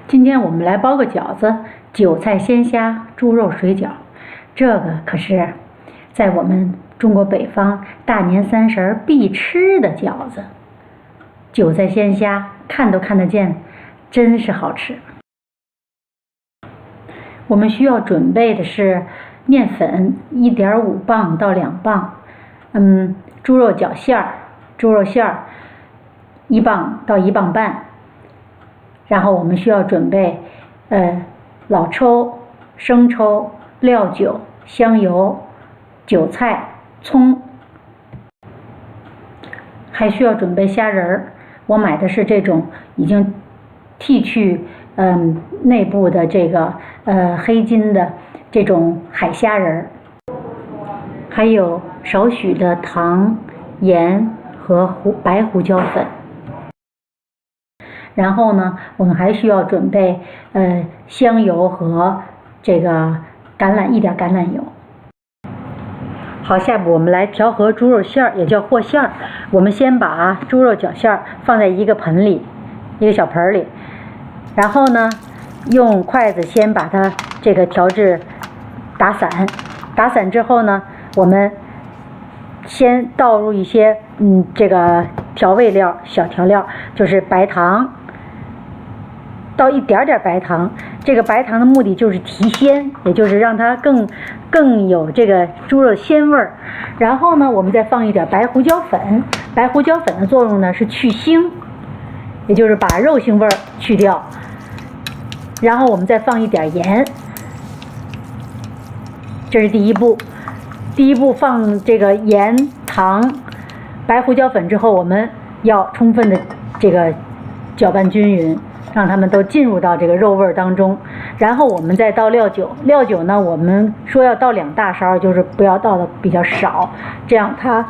今天我们来包个饺子，韭菜鲜虾猪肉水饺。这个可是在我们中国北方大年30必吃的饺子。韭菜鲜虾看都看得见，真是好吃。我们需要准备的是面粉1.5磅到2磅，猪肉饺馅儿、猪肉馅儿1磅到1磅半。然后我们需要准备老抽、生抽、料酒、香油、韭菜、葱，还需要准备虾仁儿。我买的是这种已经剔去内部的这个黑筋的这种海虾仁儿，还有少许的糖、盐和白胡椒粉。然后呢，我们还需要准备香油和这个一点橄榄油。好，下步我们来调和猪肉馅儿，也叫和馅儿。我们先把猪肉饺馅儿放在一个盆里，一个小盆里，然后呢，用筷子先把它这个调制打散。打散之后呢，我们先倒入一些这个调味料，小调料，就是白糖。倒一点点白糖，这个白糖的目的就是提鲜，也就是让它更有这个猪肉鲜味儿。然后呢，我们再放一点白胡椒粉，白胡椒粉的作用呢是去腥，也就是把肉腥味儿去掉。然后我们再放一点盐，这是第一步。第一步放这个盐、糖、白胡椒粉之后，我们要充分的这个搅拌均匀，让它们都进入到这个肉味当中。然后我们再倒料酒，料酒呢，我们说要倒2大勺，就是不要倒的比较少，这样它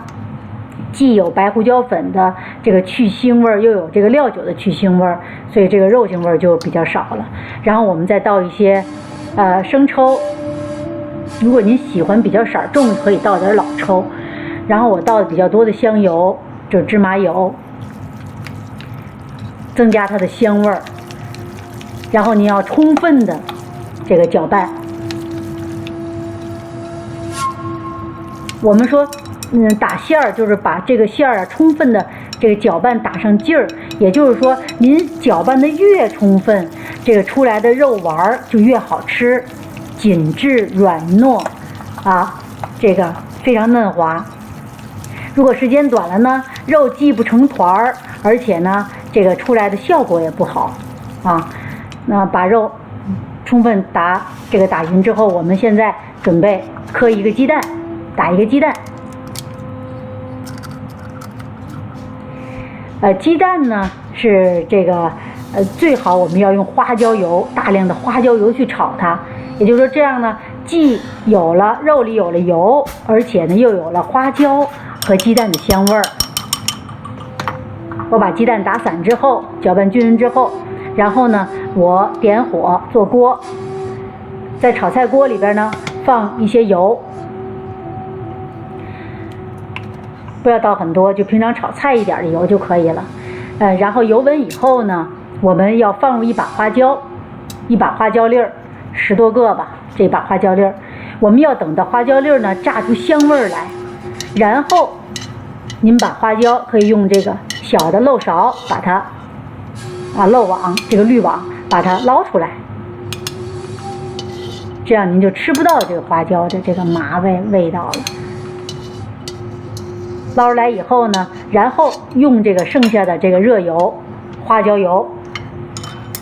既有白胡椒粉的这个去腥味，又有这个料酒的去腥味，所以这个肉腥味就比较少了。然后我们再倒一些生抽，如果您喜欢比较色重，可以倒点老抽。然后我倒的比较多的香油，就是芝麻油，增加它的香味儿。然后你要充分的这个搅拌。我们说打馅儿就是把这个馅儿充分的这个搅拌打上劲儿，也就是说您搅拌的越充分，这个出来的肉丸就越好吃，紧致软糯这个非常嫩滑。如果时间短了呢，肉既不成团儿，而且呢这个出来的效果也不好那把肉充分打匀之后，我们现在准备磕一个鸡蛋，打一个鸡蛋。鸡蛋呢是这个最好我们要用花椒油，大量的花椒油去炒它。也就是说这样呢，既有了肉里有了油，而且呢又有了花椒和鸡蛋的香味儿。我把鸡蛋打散之后，搅拌均匀之后，然后呢我点火做锅，在炒菜锅里边呢放一些油，不要倒很多，就平常炒菜一点的油就可以了。然后油温以后呢，我们要放入一把花椒粒儿，10多个吧，这把花椒粒儿。我们要等到花椒粒儿呢炸出香味儿来，然后您把花椒可以用这个小的漏勺把它漏网，这个滤网把它捞出来，这样您就吃不到这个花椒的这个麻味道了。捞出来以后呢，然后用这个剩下的这个热油、花椒油，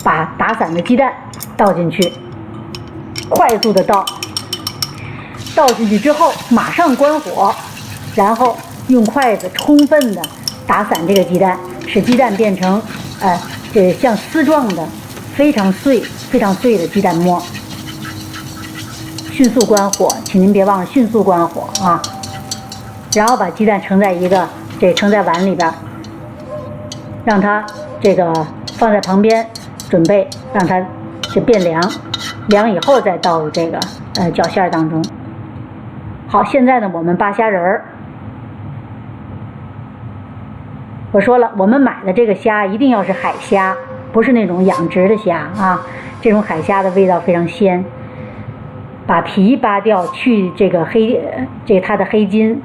把打散的鸡蛋倒进去，快速的倒进去之后马上关火，然后用筷子充分的打散这个鸡蛋，使鸡蛋变成这像丝状的非常碎的鸡蛋沫。迅速关火，请您别忘了迅速关火然后把鸡蛋盛在碗里边，让它这个放在旁边，准备让它就变凉，凉以后再倒入这个饺馅当中。好，现在呢我们扒虾仁儿。我说了，我们买的这个虾一定要是海虾不是那种养殖的虾啊。这种海虾的味道非常鲜。把皮扒掉，去这个它的黑筋。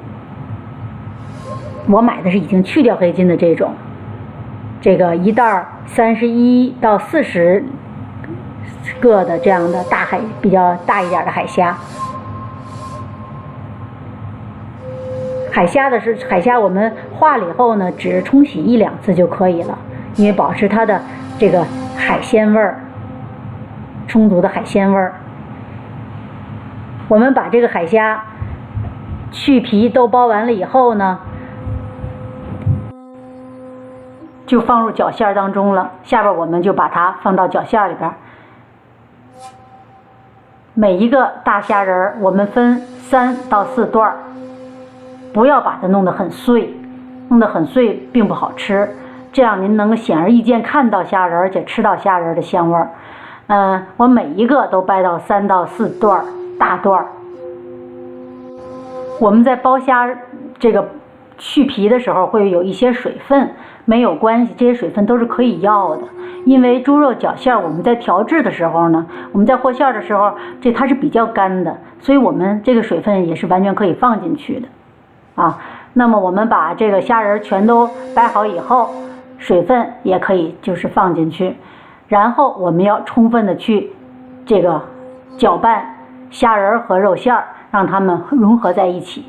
我买的是已经去掉黑筋的这种。这个一袋31到40个的这样的比较大一点的海虾。海虾，我们化了以后呢，只冲洗1、2次就可以了，因为保持它的这个海鲜味儿，充足的海鲜味儿。我们把这个海虾去皮都剥完了以后呢，就放入绞馅当中了。下边我们就把它放到绞馅里边。每一个大虾仁我们分3到4段，不要把它弄得很碎，弄得很碎并不好吃。这样您能够显而易见看到虾仁，而且吃到虾仁的香味儿。我每一个都掰到3到4段大段。我们在剥虾这个去皮的时候会有一些水分，没有关系，这些水分都是可以要的。因为猪肉绞馅我们在调制的时候呢，我们在和馅的时候，它是比较干的，所以我们这个水分也是完全可以放进去的啊。那么我们把这个虾仁全都掰好以后，水分也可以就是放进去，然后我们要充分的去这个搅拌虾仁和肉馅，让它们融合在一起。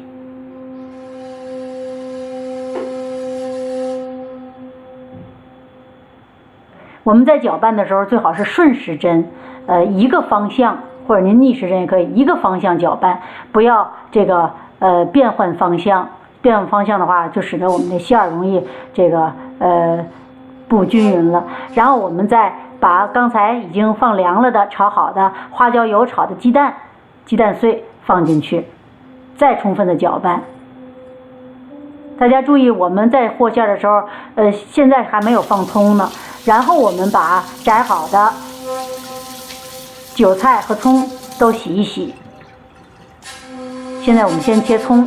我们在搅拌的时候最好是顺时针，一个方向，或者您逆时针也可以，一个方向搅拌，不要这个变换方向。变换方向的话，就使得我们的馅儿容易这个不均匀了。然后我们再把刚才已经放凉了的炒好的花椒油炒的鸡蛋碎放进去，再充分的搅拌。大家注意，我们在和馅的时候，现在还没有放葱呢。然后我们把摘好的韭菜和葱都洗一洗。现在我们先切葱。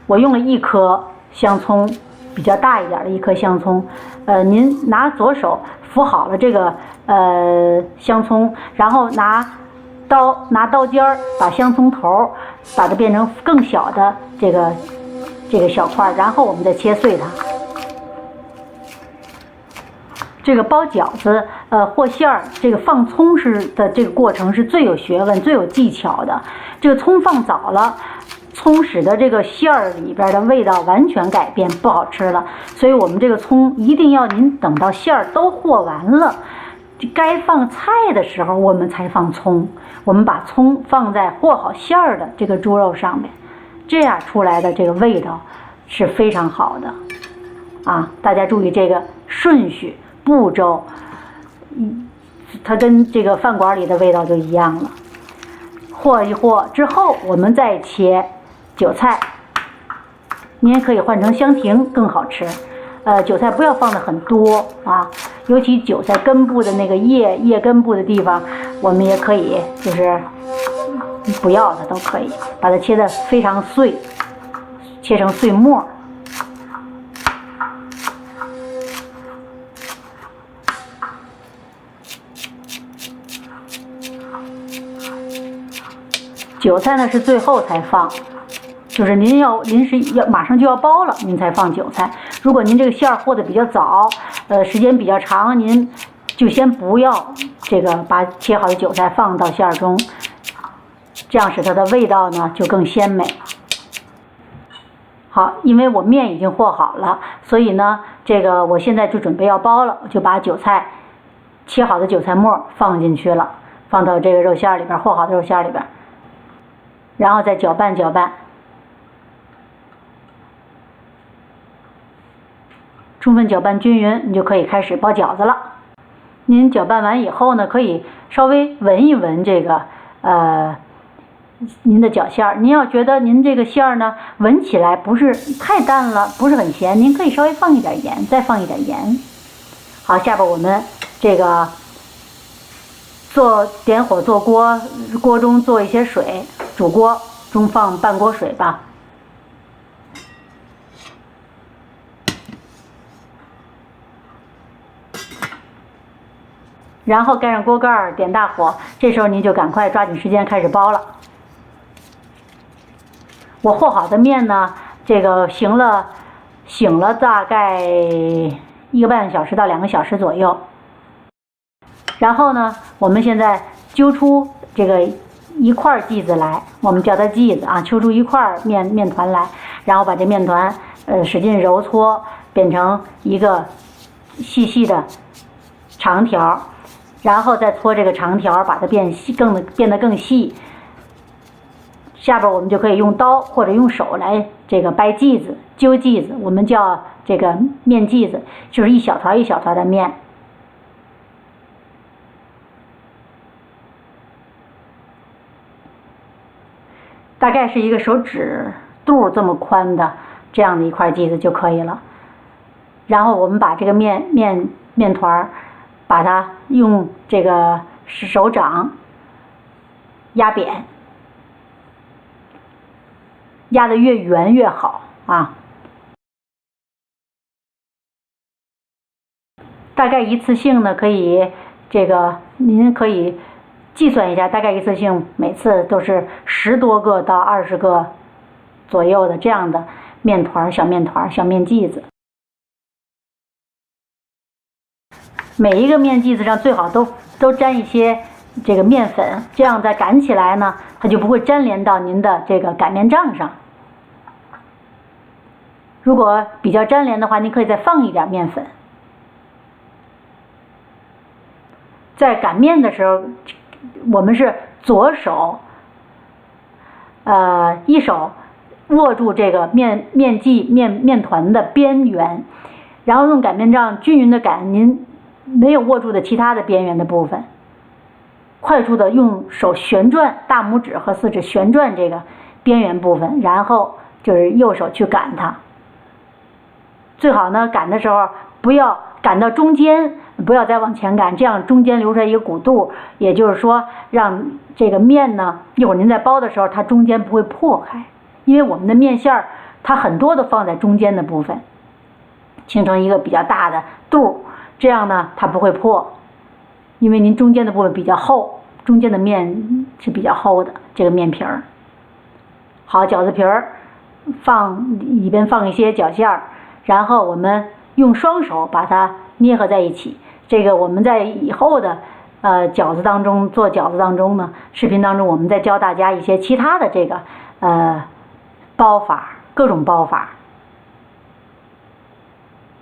我用了1颗香葱，比较大一点的1颗香葱。您拿左手扶好了这个香葱，然后拿刀尖儿把香葱头把它变成更小的这个小块，然后我们再切碎它。这个包饺子和馅儿，这个放葱的这个过程是最有学问、最有技巧的。这个葱放早了，葱使得这个馅儿里边的味道完全改变，不好吃了。所以我们这个葱一定要您等到馅儿都和完了，该放菜的时候我们才放葱。我们把葱放在和好馅儿的这个猪肉上面，这样出来的这个味道是非常好的啊！大家注意这个顺序步骤，它跟这个饭馆里的味道就一样了。和一和之后，我们再切韭菜，你也可以换成香芹更好吃。韭菜不要放的很多啊，尤其韭菜根部的那个叶根部的地方，我们也可以就是不要它都可以，把它切得非常碎，切成碎末。韭菜呢是最后才放，就是您是要马上就要包了，您才放韭菜。如果您这个馅儿和的比较早，时间比较长，您就先不要这个把切好的韭菜放到馅儿中，这样使它的味道呢就更鲜美。好，因为我面已经和好了，所以呢，这个我现在就准备要包了，我就把切好的韭菜末放进去了，放到这个肉馅里边，和好的肉馅里边。然后再搅拌搅拌，充分搅拌均匀，你就可以开始包饺子了。您搅拌完以后呢，可以稍微闻一闻这个您的饺馅儿。您要觉得您这个馅儿呢闻起来不是太淡了，不是很咸，您可以稍微放一点盐，再放一点盐。好，下边我们这个点火做锅中做一些水，煮锅中放半锅水吧。然后盖上锅盖，点大火。这时候您就赶快抓紧时间开始包了。我和好的面呢，这个醒了大概1个半小时到2个小时左右。然后呢，我们现在揪出这个一块剂子来，我们叫它剂子啊，揪出一块面团来，然后把这面团使劲揉搓，变成一个细细的长条，然后再搓这个长条，把它变得更细。下边我们就可以用刀或者用手来这个掰剂子、揪剂子，我们叫这个面剂子，就是一小团一小团的面。大概是一个手指肚这么宽的这样的一块剂子就可以了。然后我们把这个面团，把它用这个手掌压扁，压得越圆越好啊。大概一次性呢，可以您可以计算一下，大概一次性每次都是10多个到20个左右的这样的面团、小面团、小面剂子。每一个面剂子上最好都沾一些这个面粉，这样再擀起来呢，它就不会粘连到您的这个擀面杖上。如果比较粘连的话，您可以再放一点面粉。在擀面的时候，我们是左手，一手握住这个面团的边缘，然后用擀面杖均匀的擀您没有握住的其他的边缘的部分，快速的用手旋转，大拇指和4指旋转这个边缘部分，然后就是右手去擀它。最好呢，擀的时候不要擀到中间，不要再往前擀，这样中间留出来一个鼓肚，也就是说让这个面呢，一会儿您在包的时候它中间不会破开，因为我们的面馅儿它很多都放在中间的部分，形成一个比较大的肚，这样呢它不会破，因为您中间的部分比较厚，中间的面是比较厚的这个面皮儿。好，饺子皮儿里边放一些饺馅儿，然后我们用双手把它捏合在一起。这个我们在以后的做饺子当中呢，视频当中我们再教大家一些其他的这个包法，各种包法。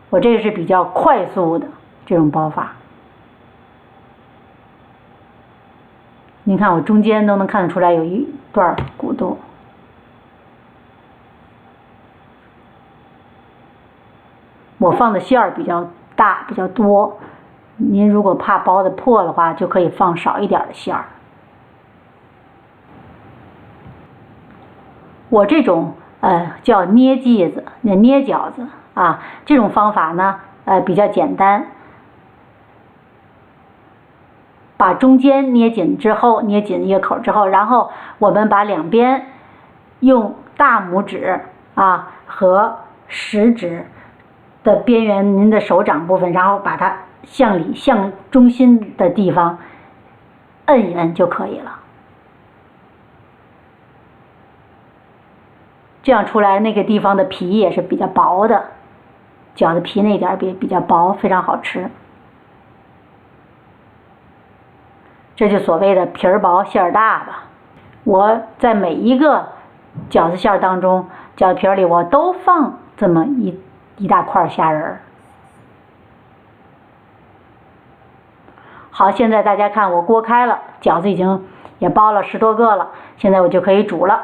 我这个是比较快速的这种包法。您看我中间都能看得出来有一段鼓肚。我放的馅儿比较大，比较多。您如果怕包的破的话，就可以放少一点的馅儿。我这种叫捏剂子、捏饺子啊，这种方法呢比较简单。把中间捏紧之后，捏紧一个口之后，然后我们把两边用大拇指和食指的边缘，您的手掌部分，然后把它向中心的地方摁一摁就可以了。这样出来那个地方的皮也是比较薄的，饺子皮那点比较薄，非常好吃。这就所谓的皮儿薄馅儿大吧。我在每一个饺子馅儿当中，饺子皮儿里我都放这么一大块虾仁儿。好，现在大家看我锅开了，饺子已经也包了10多个了，现在我就可以煮了。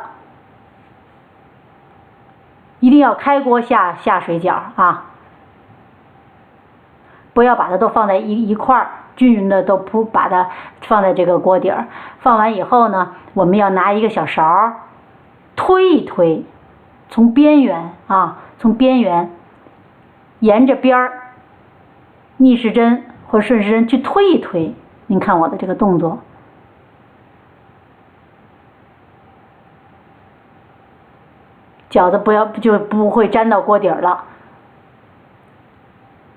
一定要开锅下水饺啊，不要把它都放在一块儿，均匀的都把它放在这个锅底儿。放完以后呢，我们要拿一个小勺推一推，从边缘沿着边儿逆时针或顺时针去推一推。您看我的这个动作，饺子就不会粘到锅底儿了。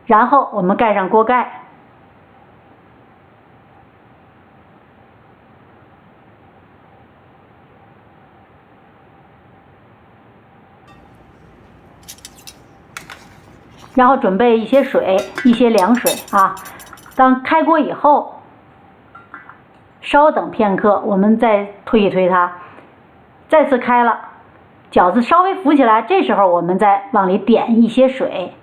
然后我们盖上锅盖，然后准备一些水，一些凉水啊。当开锅以后，稍等片刻，我们再推一推它，再次开了，饺子稍微浮起来，这时候我们再往里点一些水。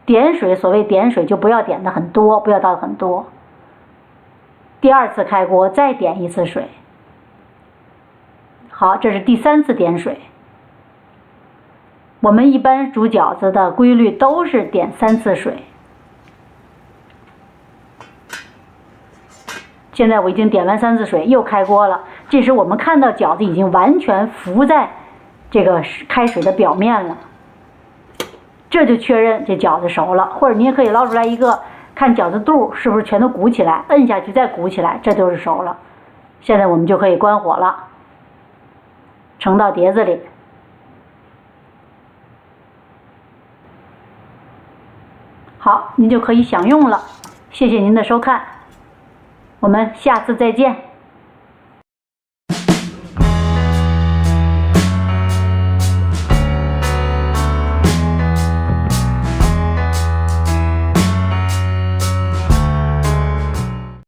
点水，所谓点水就不要点的很多，不要倒很多。第二次开锅再点一次水。好，这是第3次点水。我们一般煮饺子的规律都是点3次水。现在我已经点完3次水，又开锅了。这时我们看到饺子已经完全浮在这个开水的表面了，这就确认这饺子熟了。或者你也可以捞出来一个，看饺子肚是不是全都鼓起来，摁下去再鼓起来，这就是熟了。现在我们就可以关火了，盛到碟子里。好，您就可以享用了。谢谢您的收看，我们下次再见。